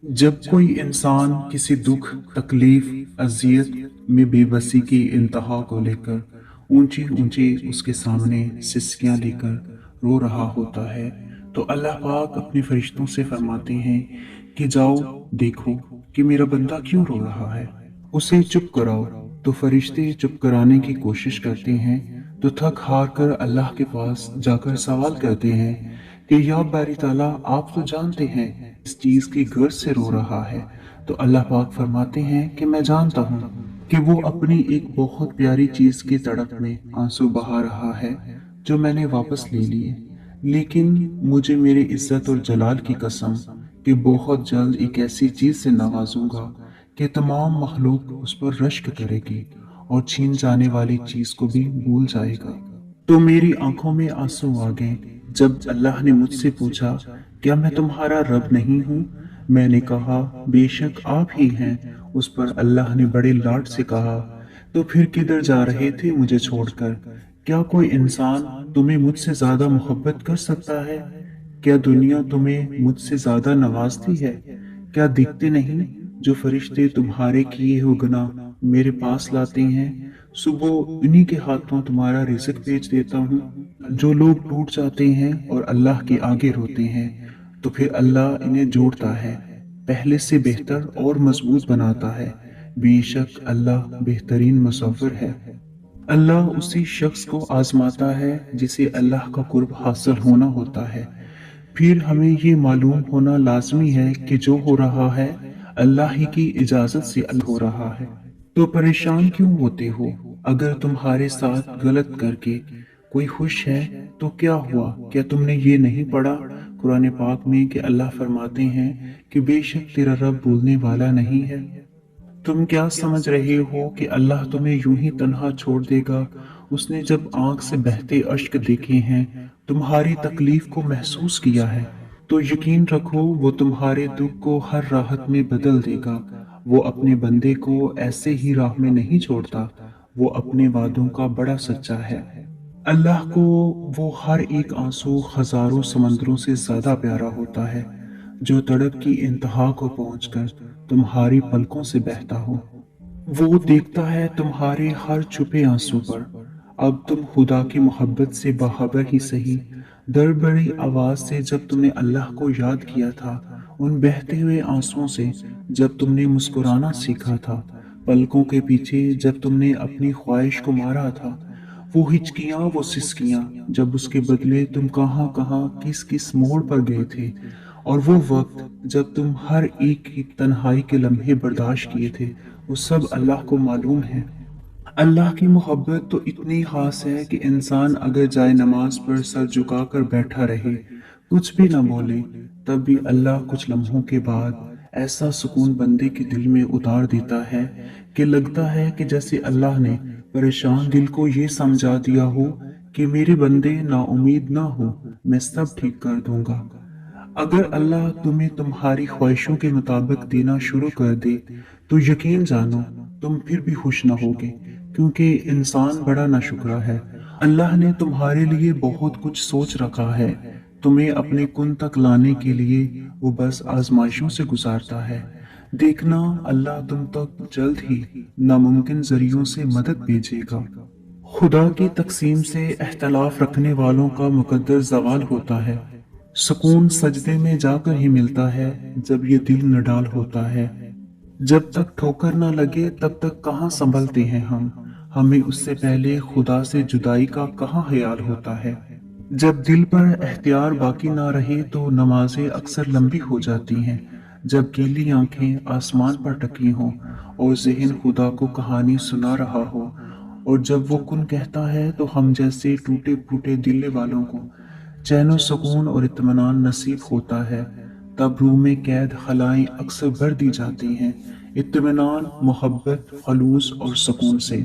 जब कोई इंसान किसी दुख, तकलीफ, अजियत में बेबसी की इंतहा को लेकर ऊंची ऊंची उसके सामने सिसकियां लेकर रो रहा होता है, तो अल्लाह पाक अपने फरिश्तों से फरमाते हैं कि जाओ देखो कि मेरा बंदा क्यों रो रहा है, उसे चुप कराओ। तो फरिश्ते चुप कराने की कोशिश करते हैं, तो थक हार कर अल्लाह के पास जाकर सवाल करते हैं कि या बारी ताला, आप तो जानते हैं इस चीज की गर्ज से रो रहा है। तो अल्लाह पाक फरमाते हैं कि मैं जानता हूँ कि वो अपनी एक बहुत प्यारी चीज की तड़प में आंसू बहा रहा है जो मैंने वापस ले लिए। लेकिन मुझे मेरे इज्जत और जलाल की कसम कि बहुत जल्द एक ऐसी चीज से नवाजूंगा कि तमाम मखलूक उस पर रश्क करेगी और छीन जाने वाली चीज को भी भूल जाएगा। तो मेरी आंखों में आंसू आ गए जब अल्लाह ने मुझसे पूछा, क्या मैं तुम्हारा रब नहीं हूँ? मैंने कहा, बेशक आप ही हैं। उस पर अल्लाह ने बड़े लाड से कहा, तो फिर किधर जा रहे थे मुझे छोड़कर? क्या कोई इंसान तुम्हें मुझसे ज्यादा मोहब्बत कर सकता है? क्या दुनिया तुम्हें मुझसे ज्यादा नवाजती है? क्या दिखते नहीं जो फरिश्ते तुम्हारे किए हुए गुनाह मेरे पास लाते हैं? सुबह उन्हीं के हाथों तुम्हारा रिज़्क भेज देता हूँ। जो लोग टूट जाते हैं और अल्लाह के आगे रोते हैं, तो फिर अल्लाह इन्हें जोड़ता है, पहले से बेहतर और मजबूत बनाता है। बेशक अल्लाह बेहतरीन मुसव्विर है। अल्लाह उसी शख्स को आजमाता है जिसे अल्लाह का कुर्ब हासिल होना होता है। फिर हमें ये मालूम होना लाजमी है कि जो हो रहा है अल्लाह ही की इजाजत से हो रहा है। तो परेशान क्यों होते हो? अगर तुम्हारे साथ गलत करके कोई खुश है तो क्या हुआ? क्या तुमने ये नहीं पढ़ा कुरान पाक में कि अल्लाह फरमाते हैं कि बेशक तेरा रब भूलने वाला नहीं है। तुम क्या समझ रहे हो कि अल्लाह तुम्हें यूं ही तन्हा छोड़ देगा? उसने जब आंख से बहते अश्क देखे हैं, तुम्हारी तकलीफ को महसूस किया है, तो यकीन रखो वो तुम्हारे दुख को हर राहत में बदल देगा। वो अपने बंदे को ऐसे ही राह में नहीं छोड़ता, वो अपने वादों का बड़ा सच्चा है। अल्लाह को वो हर एक आंसू हजारों समंदरों से ज्यादा प्यारा होता है जो तड़प की इंतहा को पहुंचकर तुम्हारी पलकों से बहता हो। वो देखता है तुम्हारे हर छुपे आंसू पर। अब तुम खुदा की मोहब्बत से बाखबर ही सही, दर बड़ी आवाज से जब तुमने अल्लाह को याद किया था, उन बहते हुए आंसुओं से जब तुमने मुस्कुराना सीखा था, पलकों के पीछे जब तुमने अपनी ख्वाहिश को मारा था, वो हिचकियां, वो सिसकियां, जब उसके बदले तुम कहाँ कहाँ किस किस मोड़ पर गए थे, और वो वक्त जब तुम हर एक तन्हाई के लम्हे बर्दाश्त किए थे, वो सब अल्लाह को मालूम है। अल्लाह की मोहब्बत तो इतनी खास है कि इंसान अगर जाए नमाज पर सर झुकाकर बैठा रहे, कुछ भी ना बोले, तब भी अल्लाह कुछ लम्हों के बाद ऐसा सुकून बंदे के दिल में उतार देता है कि लगता है कि जैसे अल्लाह ने परेशान दिल को ये समझा दिया हो कि मेरे बंदे नाउमीद ना हो, मैं सब ठीक कर दूंगा। अगर अल्लाह तुम्हें तुम्हारी ख्वाहिशों के मुताबिक देना शुरू कर दे, तो यकीन जानो तुम फिर भी खुश ना होगे, क्योंकि इंसान बड़ा नाशुक्रा है। अल्लाह ने तुम्हारे लिए बहुत कुछ सोच रखा है। तुम्हें अपने कुन तक लाने के लिए वो बस आजमाइशों से गुजारता है। देखना, अल्लाह तुम तक जल्द ही नामुमकिन जरियों से मदद भेजेगा। खुदा की तकसीम से एख्तलाफ रखने वालों का मुकद्दर जवाल होता है। सुकून सजदे में जाकर ही मिलता है जब ये दिल नडाल होता है। जब तक ठोकर न लगे तब तक कहाँ संभलते हैं हम। हमें उससे पहले खुदा से जुदाई का कहाँ ख्याल होता है। जब दिल पर एख्तियार बाकी ना रहे तो नमाजें अक्सर लंबी हो जाती हैं। जब गीली आंखें आसमान पर टकी हों और ज़हन खुदा को कहानी सुना रहा हो, और जब वो कुन कहता है तो हम जैसे टूटे फूटे दिल वालों को चैन सुकून और इत्मीनान नसीब होता है, तब रूह में कैद खलाएं अक्सर भर दी जाती हैं, इत्मीनान, मोहब्बत, खलूस और सुकून से।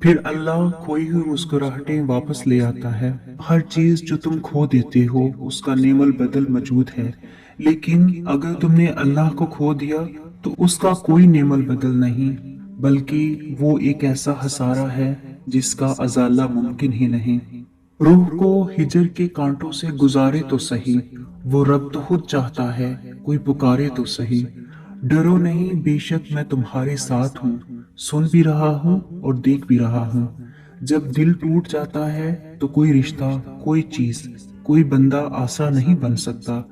फिर अल्लाह खोई हुई मुस्कुराहटें वापस ले आता है। हर चीज जो तुम खो देते हो उसका नेमल बदल मौजूद है, लेकिन अगर तुमने अल्लाह को खो दिया तो उसका कोई नेमल बदल नहीं, बल्कि वो एक ऐसा हसारा है जिसका अजाला मुमकिन ही नहीं। रूह को हिजर के कांटों से गुजारे तो सही, वो रब तो खुद चाहता है कोई पुकारे तो सही। डरो नहीं, बेशक मैं तुम्हारे साथ हूँ, सुन भी रहा हूँ और देख भी रहा हूँ। जब दिल टूट जाता है तो कोई रिश्ता, कोई चीज, कोई बंदा आसा नहीं बन सकता।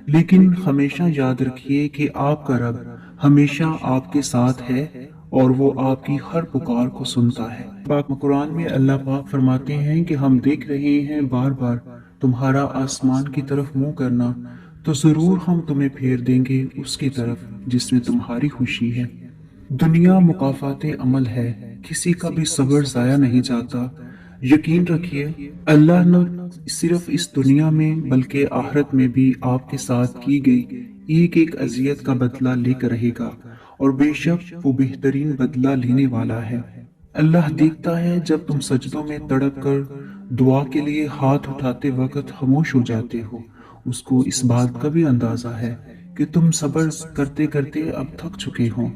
लेकिन हमेशा याद रखिए कि आपका रब हमेशा आपके साथ है और वो आपकी हर पुकार को सुनता है। पाक कुरान में अल्लाह पाक फरमाते हैं कि हम देख रहे हैं बार बार तुम्हारा आसमान की तरफ मुंह करना, तो जरूर हम तुम्हें फेर देंगे उसकी तरफ जिसमें तुम्हारी खुशी है। दुनिया मुकाफाते अमल है, किसी का भी सब्र जाया नहीं जाता। यकीन रखिए अल्लाह न सिर्फ इस दुनिया में बल्कि आखिरत में भी आपके साथ की गई एक एक अजियत का बदला लेकर रहेगा, और बेशक वो बेहतरीन बदला लेने वाला है। अल्लाह देखता है जब तुम सजदों में तड़प कर दुआ के लिए हाथ उठाते वक्त खामोश हो जाते हो। उसको इस बात का भी अंदाजा है कि तुम सब्र करते करते अब थक चुके हो।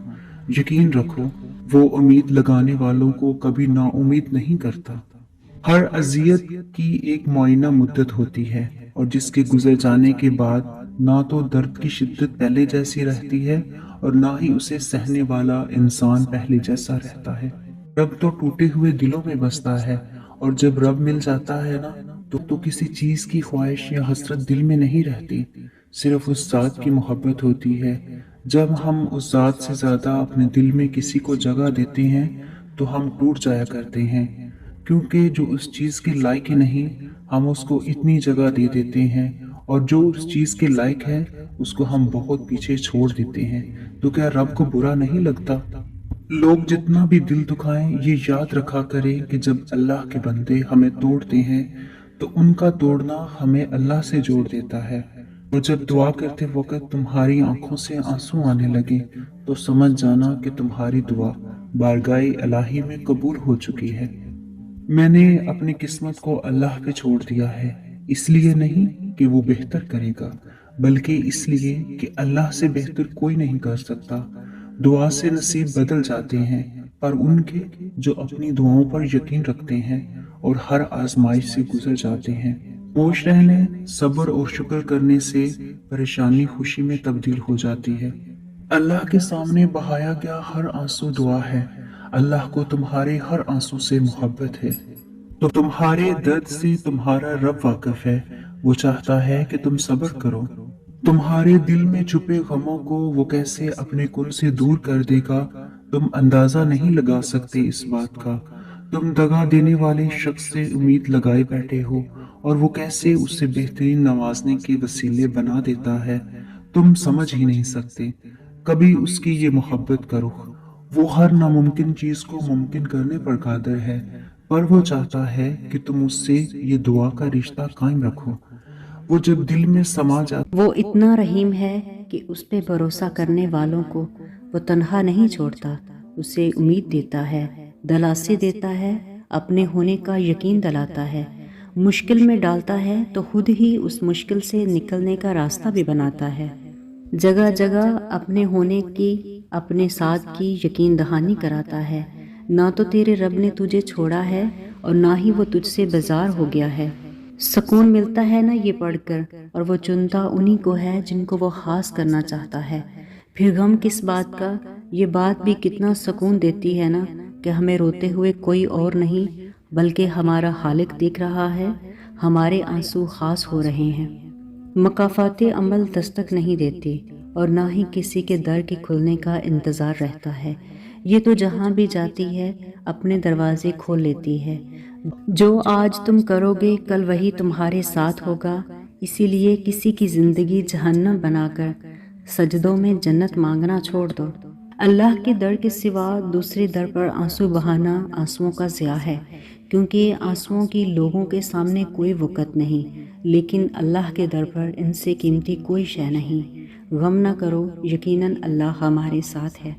यकीन रखो वो उम्मीद लगाने वालों को कभी नाउम्मीद नहीं करता। हर अजियत की एक मुआयना मुद्दत होती है, और जिसके गुजर जाने के बाद ना तो दर्द की शिद्दत पहले जैसी रहती है और ना ही उसे सहने वाला इंसान पहले जैसा रहता है। रब तो टूटे हुए दिलों में बसता है, और जब रब मिल जाता है ना तो किसी चीज की ख्वाहिश या हसरत दिल में नहीं रहती, सिर्फ उस जात की मोहब्बत होती है। जब हम उस जात से ज्यादा अपने दिल में किसी को जगह देते हैं तो हम टूट जाया करते हैं, क्योंकि जो उस चीज के लायक ही नहीं हम उसको इतनी जगह दे देते हैं, और जो उस चीज के लायक है उसको हम बहुत पीछे छोड़ देते हैं। तो क्या रब को बुरा नहीं लगता? लोग जितना भी दिल दुखाएं, ये याद रखा करें कि जब अल्लाह के बंदे हमें तोड़ते हैं तो उनका तोड़ना हमें अल्लाह से जोड़ देता है। और जब दुआ करते वक्त तुम्हारी आंखों से आंसू आने लगे तो समझ जाना कि तुम्हारी दुआ बारगाह इलाही में कबूल हो चुकी है। मैंने अपनी किस्मत को अल्लाह पे छोड़ दिया है, इसलिए नहीं कि वो बेहतर करेगा, बल्कि इसलिए कि अल्लाह से बेहतर कोई नहीं कर सकता। दुआ से नसीब बदल जाते हैं, पर उनके जो अपनी दुआओं पर यकीन रखते हैं और हर आजमाइश से गुजर जाते हैं। खामोश रहने, सब्र और शुक्र करने से परेशानी खुशी में तब्दील हो जाती है। अल्लाह के सामने बहाया गया हर आंसू दुआ है। अल्लाह को तुम्हारे हर आंसू से मोहब्बत है, तो तुम्हारे दर्द से तुम्हारा रब वाकिफ है। वो चाहता है कि तुम सब्र करो। तुम्हारे दिल में छुपे गमों को वो कैसे अपने कुल से दूर कर देगा, तुम अंदाजा नहीं लगा सकते इस बात का। तुम दगा देने वाले शख्स से उम्मीद लगाए बैठे हो, और वो कैसे उससे बेहतरीन नवाजने के वसीले बना देता है, तुम समझ ही नहीं सकते। कभी उसकी ये मोहब्बत करो। वो हर नामुमकिन चीज को मुमकिन करने पर कादिर है, पर वो चाहता है कि तुम उससे ये दुआ का रिश्ता कायम रखो। वो जब दिल में समा जाता, वो इतना रहीम है कि उस पे भरोसा करने वालों को वो तन्हा नहीं छोड़ता, उसे उम्मीद देता है, दलासी देता है, अपने होने का यकीन दिलाता है। मुश्किल में डालता है तो खुद ही उस मुश्किल से निकलने का रास्ता भी बनाता है। जगह जगह अपने होने की, अपने साथ की यकीन दहानी कराता है। ना तो तेरे रब ने तुझे छोड़ा है और ना ही वो तुझसे बेजार हो गया है। सुकून मिलता है ना ये पढ़कर, और वो चुनता उन्हीं को है जिनको वो खास करना चाहता है। फिर गम किस बात का, ये बात भी कितना सुकून देती है ना कि हमें रोते हुए कोई और नहीं बल्कि हमारा खालिक देख रहा है। हमारे आंसू खास हो रहे हैं। मकाफाते अमल दस्तक नहीं देती और ना ही किसी के दर के खुलने का इंतज़ार रहता है। ये तो जहाँ भी जाती है अपने दरवाजे खोल लेती है। जो आज तुम करोगे कल वही तुम्हारे साथ होगा, इसीलिए किसी की ज़िंदगी जहन्नम बनाकर सजदों में जन्नत मांगना छोड़ दो। अल्लाह के दर के सिवा दूसरे दर पर आंसू बहाना आंसुओं का ज़िया है, क्योंकि आंसुओं की लोगों के सामने कोई वक़्त नहीं, लेकिन अल्लाह के दर पर इनसे कीमती कोई शय नहीं। गम न करो, यकीनन अल्लाह हमारे साथ है।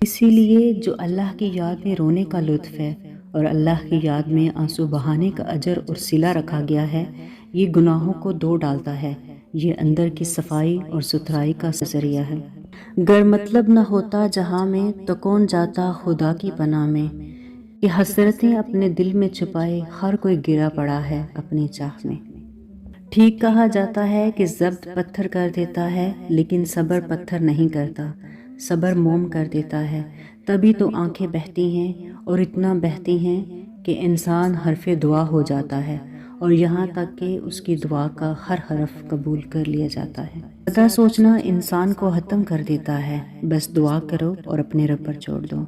इसीलिए जो अल्लाह की याद में रोने का लुत्फ़ है और अल्लाह की याद में आंसू बहाने का अजर और सिला रखा गया है, ये गुनाहों को धो डालता है। ये अंदर की सफाई और सुथराई का जरिया है। गर मतलब न होता जहाँ में तो कौन जाता खुदा की पनाह में। ये हसरतें अपने दिल में छुपाए हर कोई गिरा पड़ा है अपनी चाह में। ٹھیک کہا جاتا ہے کہ ضبط پتھر کر دیتا ہے لیکن صبر پتھر نہیں کرتا، صبر موم کر دیتا ہے۔ تبھی تو آنکھیں بہتی ہیں اور اتنا بہتی ہیں کہ انسان حرف دعا ہو جاتا ہے، اور یہاں تک کہ اس کی دعا کا ہر حرف قبول کر لیا جاتا ہے۔ زیادہ سوچنا انسان کو ختم کر دیتا ہے، بس دعا کرو اور اپنے رب پر چھوڑ دو۔